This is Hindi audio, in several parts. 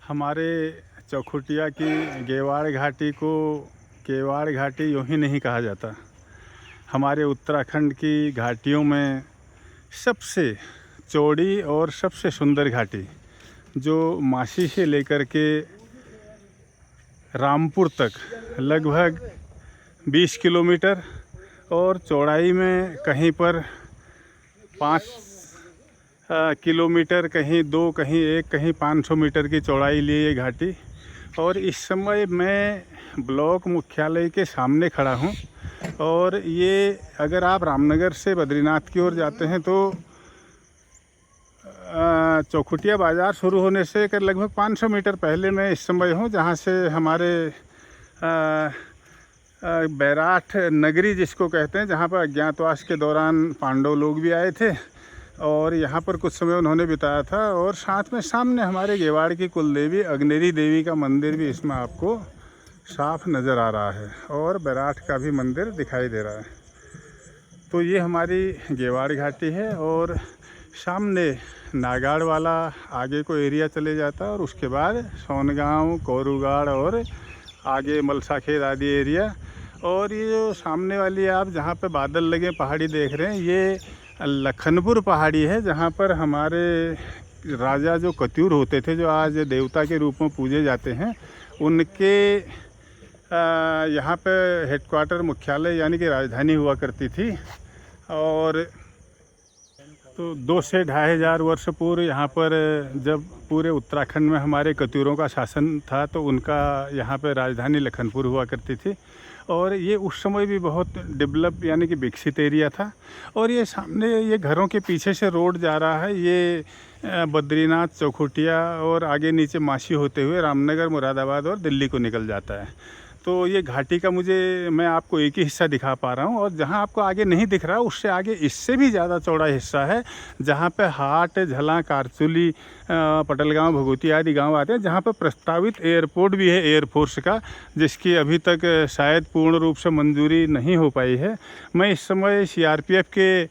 हमारे चौखुटिया की गेवाड़ घाटी को केवाड़ घाटी यूँ ही नहीं कहा जाता। हमारे उत्तराखंड की घाटियों में सबसे चौड़ी और सबसे सुंदर घाटी, जो मासी से लेकर के रामपुर तक लगभग 20 किलोमीटर और चौड़ाई में कहीं पर 5 किलोमीटर, कहीं 2, कहीं 1, कहीं 500 मीटर की चौड़ाई लिए ये घाटी। और इस समय मैं ब्लॉक मुख्यालय के सामने खड़ा हूँ। और ये अगर आप रामनगर से बद्रीनाथ की ओर जाते हैं तो चौखुटिया बाज़ार शुरू होने से लगभग 500 मीटर पहले मैं इस समय हूँ, जहाँ से हमारे बैराठ नगरी जिसको कहते हैं, जहाँ पर अज्ञातवास के दौरान पांडव लोग भी आए थे और यहाँ पर कुछ समय उन्होंने बिताया था। और साथ में सामने हमारे गेवाड़ की कुलदेवी अग्नेरी देवी का मंदिर भी इसमें आपको साफ नज़र आ रहा है और बैराठ का भी मंदिर दिखाई दे रहा है। तो ये हमारी गेवाड़ घाटी है और सामने नागाड़ वाला आगे को एरिया चले जाता है और उसके बाद सोनगांव, कोरूगाड़ और आगे मलसाखेत आदि एरिया। और ये जो सामने वाली आप जहाँ पे बादल लगे पहाड़ी देख रहे हैं, ये लखनपुर पहाड़ी है, जहाँ पर हमारे राजा जो कत्यूर होते थे, जो आज देवता के रूप में पूजे जाते हैं, उनके यहाँ पे हेडक्वार्टर मुख्यालय यानी कि राजधानी हुआ करती थी। और तो 2 से 2,500 वर्ष पूर्व यहाँ पर जब पूरे उत्तराखंड में हमारे कत्यूरों का शासन था तो उनका यहाँ पर राजधानी लखनपुर हुआ करती थी। और ये उस समय भी बहुत डेवलप यानी कि विकसित एरिया था। और ये सामने ये घरों के पीछे से रोड जा रहा है, ये बद्रीनाथ, चौखुटिया और आगे नीचे मासी होते हुए रामनगर, मुरादाबाद और दिल्ली को निकल जाता है। तो ये घाटी का मैं आपको एक ही हिस्सा दिखा पा रहा हूँ। और जहाँ आपको आगे नहीं दिख रहा, उससे आगे इससे भी ज़्यादा चौड़ा हिस्सा है, जहाँ पे हाट, झला, कारचुली, पटलगांव, भगोती आदि गांव आते हैं, जहाँ पे प्रस्तावित एयरपोर्ट भी है एयरफोर्स का, जिसकी अभी तक शायद पूर्ण रूप से मंजूरी नहीं हो पाई है। मैं इस समय CRPF के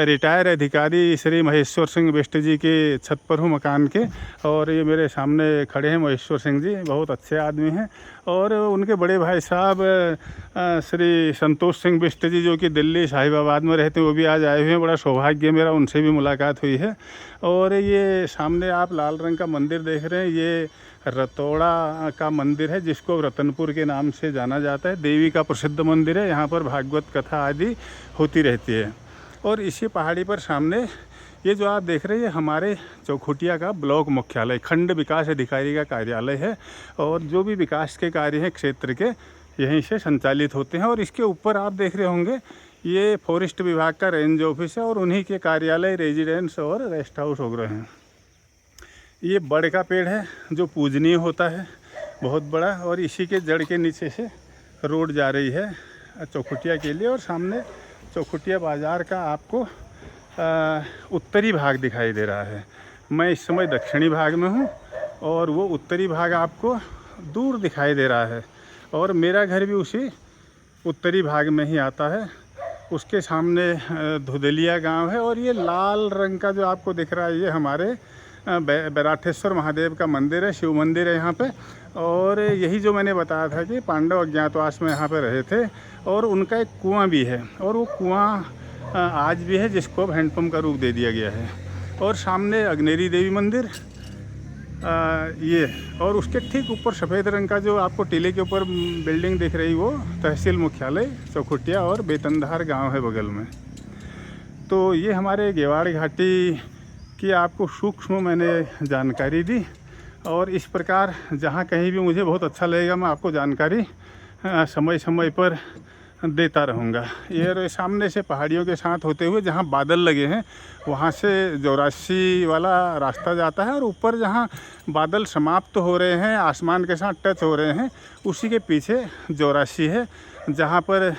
रिटायर अधिकारी श्री महेश्वर सिंह बिष्ट जी के छत पर हूँ मकान के। और ये मेरे सामने खड़े हैं महेश्वर सिंह जी, बहुत अच्छे आदमी हैं। और उनके बड़े भाई साहब श्री संतोष सिंह बिष्ट जी, जो कि दिल्ली साहिबाबाद में रहते हैं, वो भी आज आए हुए हैं। बड़ा सौभाग्य मेरा उनसे भी मुलाकात हुई है। और ये सामने आप लाल रंग का मंदिर देख रहे हैं, ये रतौड़ा का मंदिर है, जिसको रतनपुर के नाम से जाना जाता है। देवी का प्रसिद्ध मंदिर है, यहाँ पर भागवत कथा आदि होती रहती है। और इसी पहाड़ी पर सामने ये जो आप देख रहे हैं, ये हमारे चौखुटिया का ब्लॉक मुख्यालय, खंड विकास अधिकारी का कार्यालय है। और जो भी विकास के कार्य हैं क्षेत्र के, यहीं से संचालित होते हैं। और इसके ऊपर आप देख रहे होंगे, ये फॉरेस्ट विभाग का रेंज ऑफिस है और उन्हीं के कार्यालय, रेजिडेंस और रेस्ट हाउस वगैरह हैं। ये बड़ का पेड़ है जो पूजनीय होता है, बहुत बड़ा। और इसी के जड़ के नीचे से रोड जा रही है चौखुटिया के लिए। और सामने चौखुटिया बाज़ार का आपको उत्तरी भाग दिखाई दे रहा है। मैं इस समय दक्षिणी भाग में हूँ और वो उत्तरी भाग आपको दूर दिखाई दे रहा है। और मेरा घर भी उसी उत्तरी भाग में ही आता है। उसके सामने धुदलिया गांव है। और ये लाल रंग का जो आपको दिख रहा है, ये हमारे बैराठेश्वर महादेव का मंदिर है, शिव मंदिर है यहाँ पे। और यही जो मैंने बताया था कि पांडव अज्ञातवास में यहाँ पे रहे थे, और उनका एक कुआं भी है। और वो कुआं आज भी है, जिसको अब हैंडपम्प का रूप दे दिया गया है। और सामने अग्नेरी देवी मंदिर ये, और उसके ठीक ऊपर सफ़ेद रंग का जो आपको टीले के ऊपर बिल्डिंग दिख रही, वो तहसील मुख्यालय चौखुटिया और बेतनधार गांव है बगल में। तो ये हमारे गेवाड़ घाटी की आपको सूक्ष्म मैंने जानकारी दी। और इस प्रकार जहाँ कहीं भी मुझे बहुत अच्छा लगेगा, मैं आपको जानकारी समय समय पर देता रहूँगा। ये सामने से पहाड़ियों के साथ होते हुए जहाँ बादल लगे हैं, वहाँ से चौरासी वाला रास्ता जाता है। और ऊपर जहाँ बादल समाप्त हो रहे हैं, आसमान के साथ टच हो रहे हैं, उसी के पीछे चौरासी है, जहाँ पर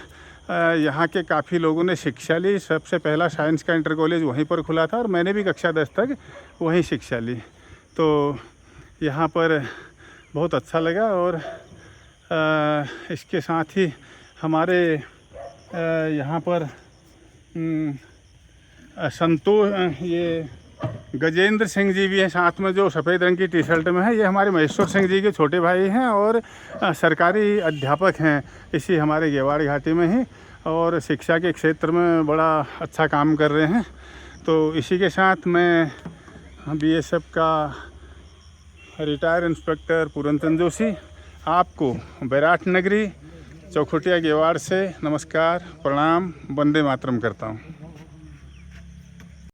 यहाँ के काफ़ी लोगों ने शिक्षा ली। सबसे पहला साइंस का इंटर कॉलेज वहीं पर खुला था और मैंने भी कक्षा 10 तक वहीं शिक्षा ली। तो यहाँ पर बहुत अच्छा लगा। और इसके साथ ही हमारे यहाँ पर ये गजेंद्र सिंह जी भी हैं साथ में, जो सफ़ेद रंग की टी शर्ट में है। ये हमारे महेश्वर सिंह जी के छोटे भाई हैं और सरकारी अध्यापक हैं इसी हमारे गेवाड़ घाटी में ही, और शिक्षा के क्षेत्र में बड़ा अच्छा काम कर रहे हैं। तो इसी के साथ मैं BSF का रिटायर इंस्पेक्टर पूरनचंद जोशी आपको बैराट नगरी चौखुटिया गेवाड़ से नमस्कार, प्रणाम, वंदे मातरम करता हूँ।